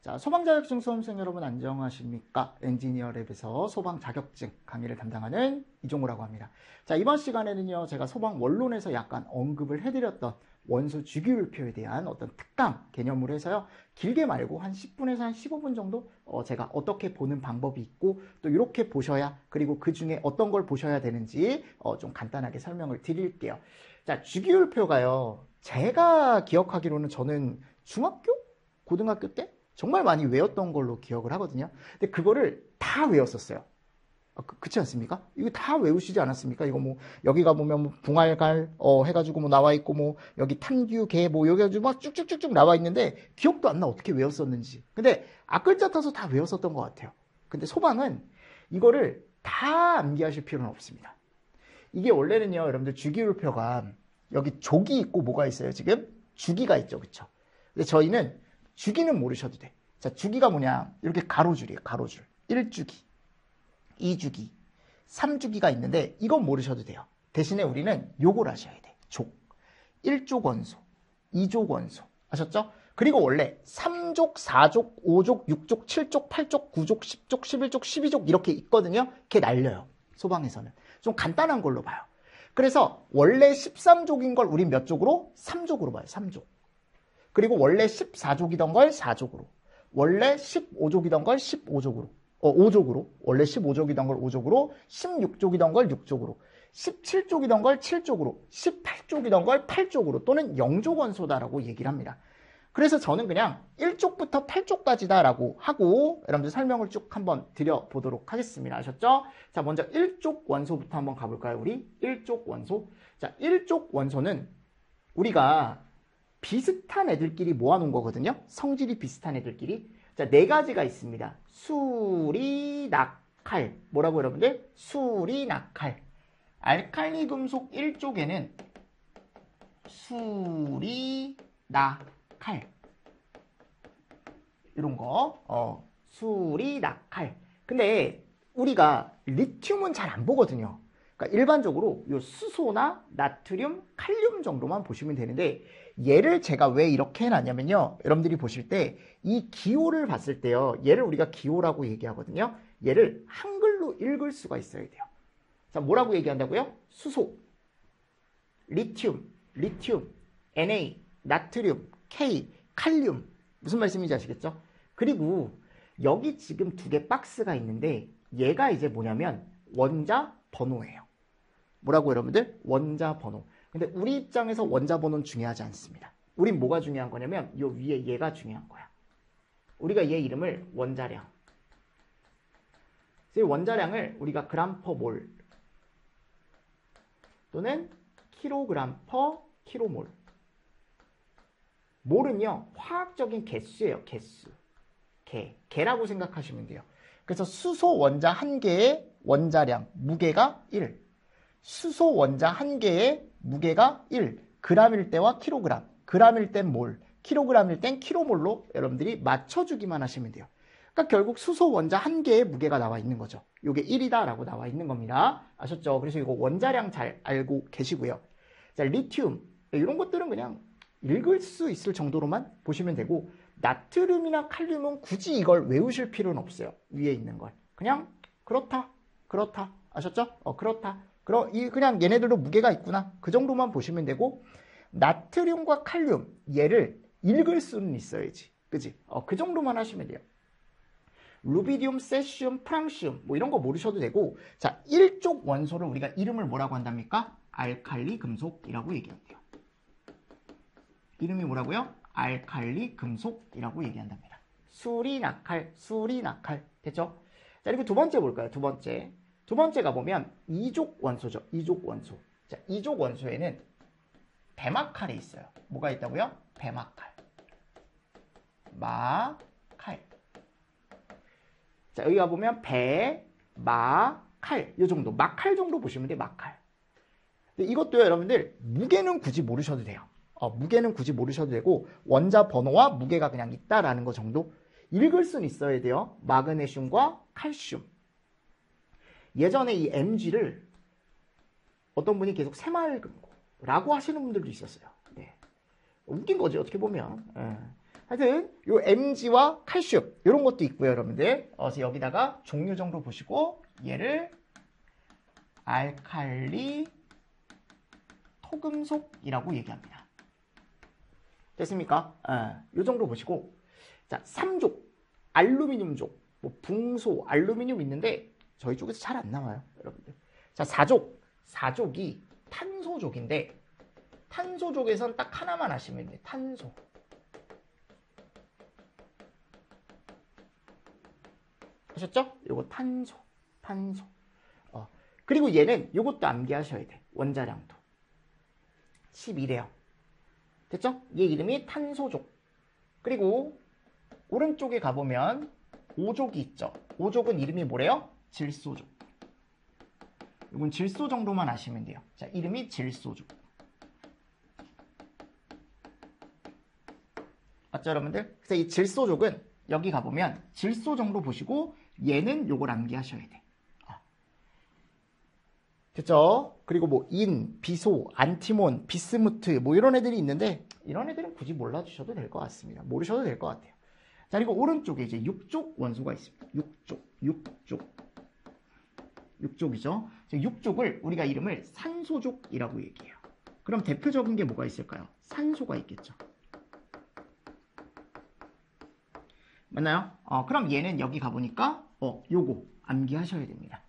자, 소방자격증 수험생 여러분 안녕하십니까? 엔지니어랩에서 소방 자격증 강의를 담당하는 이종우라고 합니다. 자, 이번 시간에는요, 제가 소방 원론에서 약간 언급을 해드렸던 원소 주기율표에 대한 어떤 특강 개념으로 해서요, 길게 말고 한 10분에서 한 15분 정도 제가 어떻게 보는 방법이 있고 또 이렇게 보셔야, 그리고 그 중에 어떤 걸 보셔야 되는지 좀 간단하게 설명을 드릴게요. 자, 주기율표가요, 제가 기억하기로는 저는 중학교? 고등학교 때 정말 많이 외웠던 걸로 기억을 하거든요. 근데 그거를 다 외웠었어요. 그렇지 않습니까? 이거 다 외우시지 않았습니까? 이거 뭐 여기가 보면 뭐 붕알갈 해가지고 뭐 나와 있고, 뭐 여기 탕규 개 뭐 여기 가지고 막 쭉쭉쭉쭉 나와 있는데 기억도 안 나, 어떻게 외웠었는지. 근데 앞글자 타서 다 외웠었던 것 같아요. 근데 소방은 이거를 다 암기하실 필요는 없습니다. 이게 원래는요, 여러분들 주기율표가 여기 족이 있고 뭐가 있어요? 지금 주기가 있죠, 그쵸? 근데 저희는 주기는 모르셔도 돼. 자, 주기가 뭐냐? 이렇게 가로줄이에요, 가로줄. 1주기, 2주기, 3주기가 있는데 이건 모르셔도 돼요. 대신에 우리는 요걸 아셔야 돼. 족. 1족 원소, 2족 원소. 아셨죠? 그리고 원래 3족, 4족, 5족, 6족, 7족, 8족, 9족, 10족, 11족, 12족 이렇게 있거든요. 이렇게 날려요. 소방에서는. 좀 간단한 걸로 봐요. 그래서 원래 13족인 걸 우린 몇 족으로? 3족으로 봐요. 3족. 그리고 원래 14족이던 걸 4족으로. 원래 15족이던 걸 15족으로. 5족으로. 원래 15족이던 걸 5족으로. 16족이던 걸 6족으로. 17족이던 걸 7족으로. 18족이던 걸 8족으로. 또는 0족 원소다라고 얘기를 합니다. 그래서 저는 그냥 1족부터 8족까지다라고 하고 여러분들 설명을 쭉 한번 드려보도록 하겠습니다. 아셨죠? 자, 먼저 1족 원소부터 한번 가볼까요? 우리 1족 원소. 자, 1족 원소는 우리가 비슷한 애들끼리 모아놓은 거거든요. 성질이 비슷한 애들끼리. 자, 네 가지가 있습니다. 수리, 낙칼. 뭐라고 여러분들? 수리, 낙칼. 알칼리 금속 1쪽에는 수리, 낙칼. 이런 거. 수리, 낙칼. 근데 우리가 리튬은 잘 안 보거든요. 그러니까 일반적으로 요 수소나 나트륨, 칼륨 정도만 보시면 되는데, 얘를 제가 왜 이렇게 해놨냐면요, 여러분들이 보실 때 이 기호를 봤을 때요, 얘를 우리가 기호라고 얘기하거든요. 얘를 한글로 읽을 수가 있어야 돼요. 자, 뭐라고 얘기한다고요? 수소, 리튬, Na, 나트륨, K, 칼륨. 무슨 말씀인지 아시겠죠? 그리고 여기 지금 두 개 박스가 있는데 얘가 이제 뭐냐면 원자 번호예요. 뭐라고 여러분들? 원자 번호. 근데 우리 입장에서 원자 번호는 중요하지 않습니다. 우린 뭐가 중요한 거냐면 요 위에 얘가 중요한 거야. 우리가 얘 이름을 원자량. 그래서 이 원자량을 우리가 그램 퍼 몰 또는 킬로그램 퍼 킬로몰. 몰은요, 화학적인 개수예요. 개수. 개라고 생각하시면 돼요. 그래서 수소 원자 한 개의 원자량, 무게가 1. 수소 원자 한 개의 무게가 1. 그램일 때와 킬로그램. 그램일 땐 몰, 킬로그램일 땐 킬로몰로 여러분들이 맞춰주기만 하시면 돼요. 그러니까 결국 수소 원자 한 개의 무게가 나와 있는 거죠. 이게 1이다라고 나와 있는 겁니다. 아셨죠? 그래서 이거 원자량 잘 알고 계시고요. 자, 리튬. 이런 것들은 그냥 읽을 수 있을 정도로만 보시면 되고, 나트륨이나 칼륨은 굳이 이걸 외우실 필요는 없어요. 위에 있는 걸. 그냥 그렇다. 아셨죠? 그렇다. 그냥 얘네들도 무게가 있구나. 그 정도만 보시면 되고, 나트륨과 칼륨, 얘를 읽을 수는 있어야지. 그지? 그 정도만 하시면 돼요. 루비디움, 세시움, 프랑시움, 뭐 이런 거 모르셔도 되고, 자, 1족 원소를 우리가 이름을 뭐라고 한답니까? 알칼리 금속이라고 얘기한대요. 이름이 뭐라고요? 알칼리 금속이라고 얘기한답니다. 수리, 낙칼. 됐죠? 자, 그리고 두 번째 볼까요? 두 번째가 보면 2족 원소죠. 2족 원소. 자, 2족 원소에는 배마칼이 있어요. 뭐가 있다고요? 배마칼. 마칼. 자, 여기가 보면 배, 마, 칼. 이 정도. 마칼 정도 보시면 돼요. 마칼. 근데 이것도요, 여러분들, 무게는 굳이 모르셔도 돼요. 무게는 굳이 모르셔도 되고, 원자 번호와 무게가 그냥 있다라는 거 정도. 읽을 수는 있어야 돼요. 마그네슘과 칼슘. 예전에 이 Mg를 어떤 분이 계속 새마을금고라고 하시는 분들도 있었어요. 네. 웃긴 거지, 어떻게 보면. 네. 하여튼 요 Mg와 칼슘 이런 것도 있고요, 여러분들. 그래서 여기다가 종류 정도 보시고 얘를 알칼리 토금속이라고 얘기합니다. 됐습니까? 요 정도 보시고, 자, 3족, 알루미늄족, 뭐 붕소, 알루미늄 있는데 저희 쪽에서 잘 안 나와요, 여러분들. 자, 4족이 탄소족인데 탄소족에선 딱 하나만 아시면 돼요. 탄소. 아셨죠? 요거 탄소. 그리고 얘는 요것도 암기하셔야 돼. 원자량도 11이에요. 됐죠? 얘 이름이 탄소족. 그리고 오른쪽에 가보면 5족이 있죠. 5족은 이름이 뭐래요? 질소족. 이건 질소 정도만 아시면 돼요. 자, 이름이 질소족. 맞죠, 여러분들? 그래서 이 질소족은 여기 가보면 질소 정도 보시고 얘는 요걸 암기하셔야 돼. 됐죠? 그리고 뭐 인, 비소, 안티몬, 비스무트 뭐 이런 애들이 있는데 이런 애들은 굳이 몰라주셔도 될 것 같습니다. 모르셔도 될 것 같아요. 자, 그리고 오른쪽에 이제 6족 원소가 있습니다. 6족이죠. 6족을 우리가 이름을 산소족이라고 얘기해요. 그럼 대표적인 게 뭐가 있을까요? 산소가 있겠죠. 맞나요? 그럼 얘는 여기 가보니까 요거 암기하셔야 됩니다.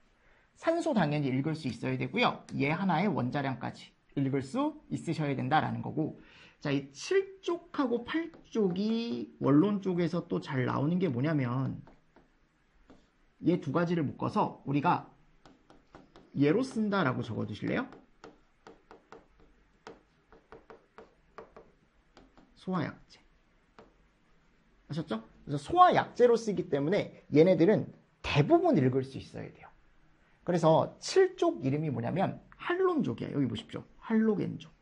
산소 당연히 읽을 수 있어야 되고요. 얘 하나의 원자량까지 읽을 수 있으셔야 된다라는 거고, 자, 이 7쪽하고 8쪽이 원론 쪽에서 또 잘 나오는 게 뭐냐면 얘 두 가지를 묶어서 우리가 얘로 쓴다라고 적어두실래요? 소화약제. 아셨죠? 그래서 소화약제로 쓰기 때문에 얘네들은 대부분 읽을 수 있어야 돼요. 그래서 7족 이름이 뭐냐면 할론족이야. 여기 보십시오. 할로겐족.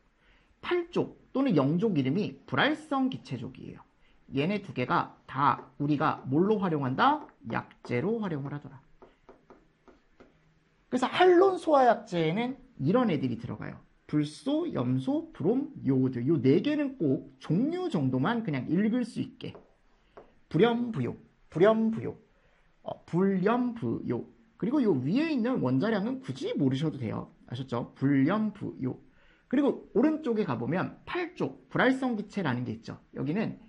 8족 또는 0족 이름이 불활성 기체족이에요. 얘네 두 개가 다 우리가 뭘로 활용한다? 약제로 활용을 하더라. 그래서 할론 소화약제에는 이런 애들이 들어가요. 불소, 염소, 브롬, 요오드. 요 네 개는 꼭 종류 정도만 그냥 읽을 수 있게. 불염부요. 불염부요. 그리고 요 위에 있는 원자량은 굳이 모르셔도 돼요. 아셨죠? 불염부요. 그리고 오른쪽에 가보면 8쪽 불활성 기체라는 게 있죠. 여기는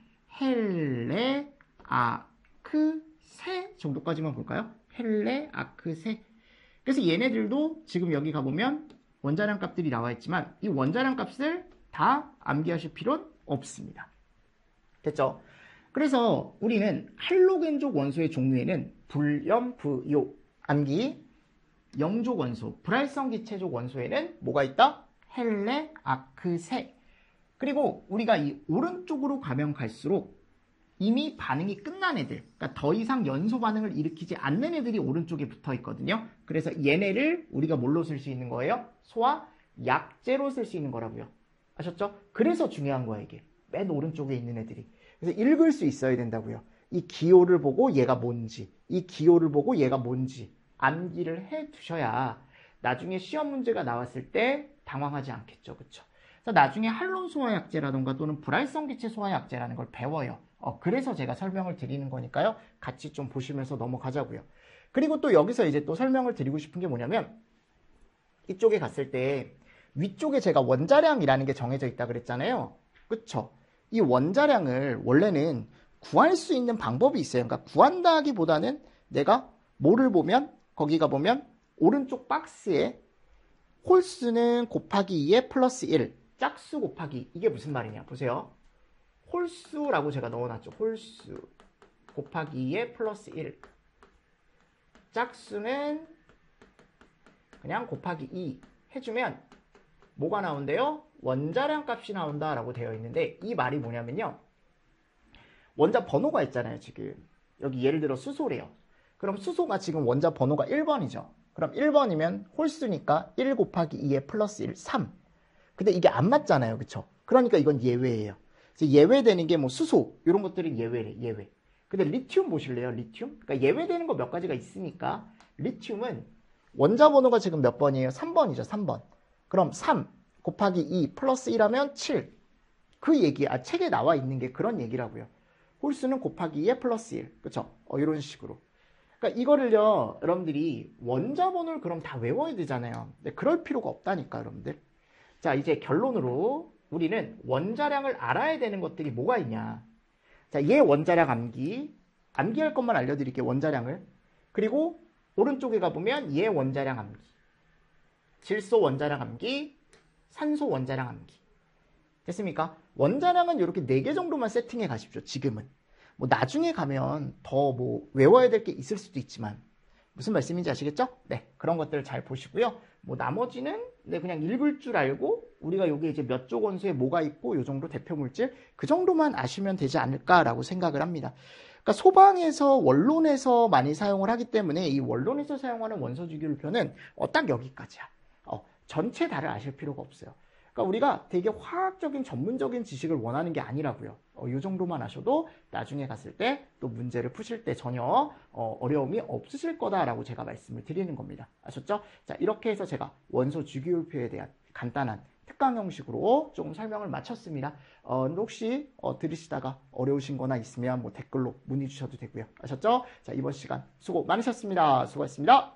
헬레, 아크, 세 정도까지만 볼까요? 헬레, 아크, 세. 그래서 얘네들도 지금 여기 가보면 원자량 값들이 나와 있지만 이 원자량 값을 다 암기하실 필요는 없습니다. 됐죠? 그래서 우리는 할로겐족 원소의 종류에는 불염부요 암기, 영족 원소, 불활성 기체족 원소에는 뭐가 있다? 헬레, 아크, 세. 그리고 우리가 이 오른쪽으로 가면 갈수록 이미 반응이 끝난 애들, 그러니까 더 이상 연소 반응을 일으키지 않는 애들이 오른쪽에 붙어 있거든요. 그래서 얘네를 우리가 뭘로 쓸 수 있는 거예요? 소화 약제로 쓸 수 있는 거라고요. 아셨죠? 그래서 중요한 거야, 이게. 맨 오른쪽에 있는 애들이. 그래서 읽을 수 있어야 된다고요. 이 기호를 보고 얘가 뭔지, 이 기호를 보고 얘가 뭔지 암기를 해 두셔야 나중에 시험 문제가 나왔을 때 당황하지 않겠죠. 그쵸? 그래서 나중에 할론 소화약제라던가 또는 불활성 기체 소화약제라는 걸 배워요. 그래서 제가 설명을 드리는 거니까요. 같이 좀 보시면서 넘어가자고요. 그리고 또 여기서 이제 또 설명을 드리고 싶은 게 뭐냐면 이쪽에 갔을 때 위쪽에 제가 원자량이라는 게 정해져 있다 그랬잖아요. 그쵸? 이 원자량을 원래는 구할 수 있는 방법이 있어요. 그러니까 구한다 하기보다는 내가 뭐를 보면 거기가 보면 오른쪽 박스에 홀수는 곱하기 2에 플러스 1 짝수 곱하기 이게 무슨 말이냐 보세요. 홀수라고 제가 넣어놨죠. 홀수 곱하기 2에 플러스 1 짝수는 그냥 곱하기 2 해주면 뭐가 나온대요? 원자량 값이 나온다라고 되어 있는데 이 말이 뭐냐면요. 원자 번호가 있잖아요. 지금 여기 예를 들어 수소래요. 그럼 수소가 지금 원자 번호가 1번이죠. 그럼 1번이면 홀수니까 1 곱하기 2에 플러스 1, 3. 근데 이게 안 맞잖아요. 그쵸? 그러니까 이건 예외예요. 그래서 예외되는 게 뭐 수소 이런 것들은 예외래. 예외. 근데 리튬 보실래요? 리튬? 그러니까 예외되는 거 몇 가지가 있으니까 리튬은 원자 번호가 지금 몇 번이에요? 3번이죠. 3번. 그럼 3 곱하기 2 플러스 1 하면 7. 그 얘기, 책에 나와 있는 게 그런 얘기라고요. 홀수는 곱하기 2에 플러스 1. 그쵸? 이런 식으로. 그러니까 이거를요, 여러분들이 원자번호를 그럼 다 외워야 되잖아요. 근데 그럴 필요가 없다니까, 여러분들. 자, 이제 결론으로 우리는 원자량을 알아야 되는 것들이 뭐가 있냐. 자, 얘 원자량 암기할 것만 알려드릴게요, 원자량을. 그리고 오른쪽에 가보면 얘 원자량 암기. 질소 원자량 암기, 산소 원자량 암기. 됐습니까? 원자량은 이렇게 4개 정도만 세팅해 가십시오, 지금은. 뭐 나중에 가면 더 뭐 외워야 될 게 있을 수도 있지만 무슨 말씀인지 아시겠죠? 네, 그런 것들을 잘 보시고요. 뭐 나머지는 네, 그냥 읽을 줄 알고 우리가 여기 이제 몇 조 원소에 뭐가 있고 요 정도 대표 물질 그 정도만 아시면 되지 않을까라고 생각을 합니다. 그러니까 소방에서 원론에서 많이 사용을 하기 때문에 이 원론에서 사용하는 원소 주기율표는 딱 여기까지야. 전체 다를 아실 필요가 없어요. 그러니까 우리가 되게 화학적인 전문적인 지식을 원하는 게 아니라고요. 이 정도만 아셔도 나중에 갔을 때 또 문제를 푸실 때 전혀 어려움이 없으실 거다라고 제가 말씀을 드리는 겁니다. 아셨죠? 자, 이렇게 해서 제가 원소 주기율표에 대한 간단한 특강 형식으로 조금 설명을 마쳤습니다. 혹시 들으시다가 어려우신 거나 있으면 뭐 댓글로 문의 주셔도 되고요. 아셨죠? 자, 이번 시간 수고 많으셨습니다. 수고하셨습니다.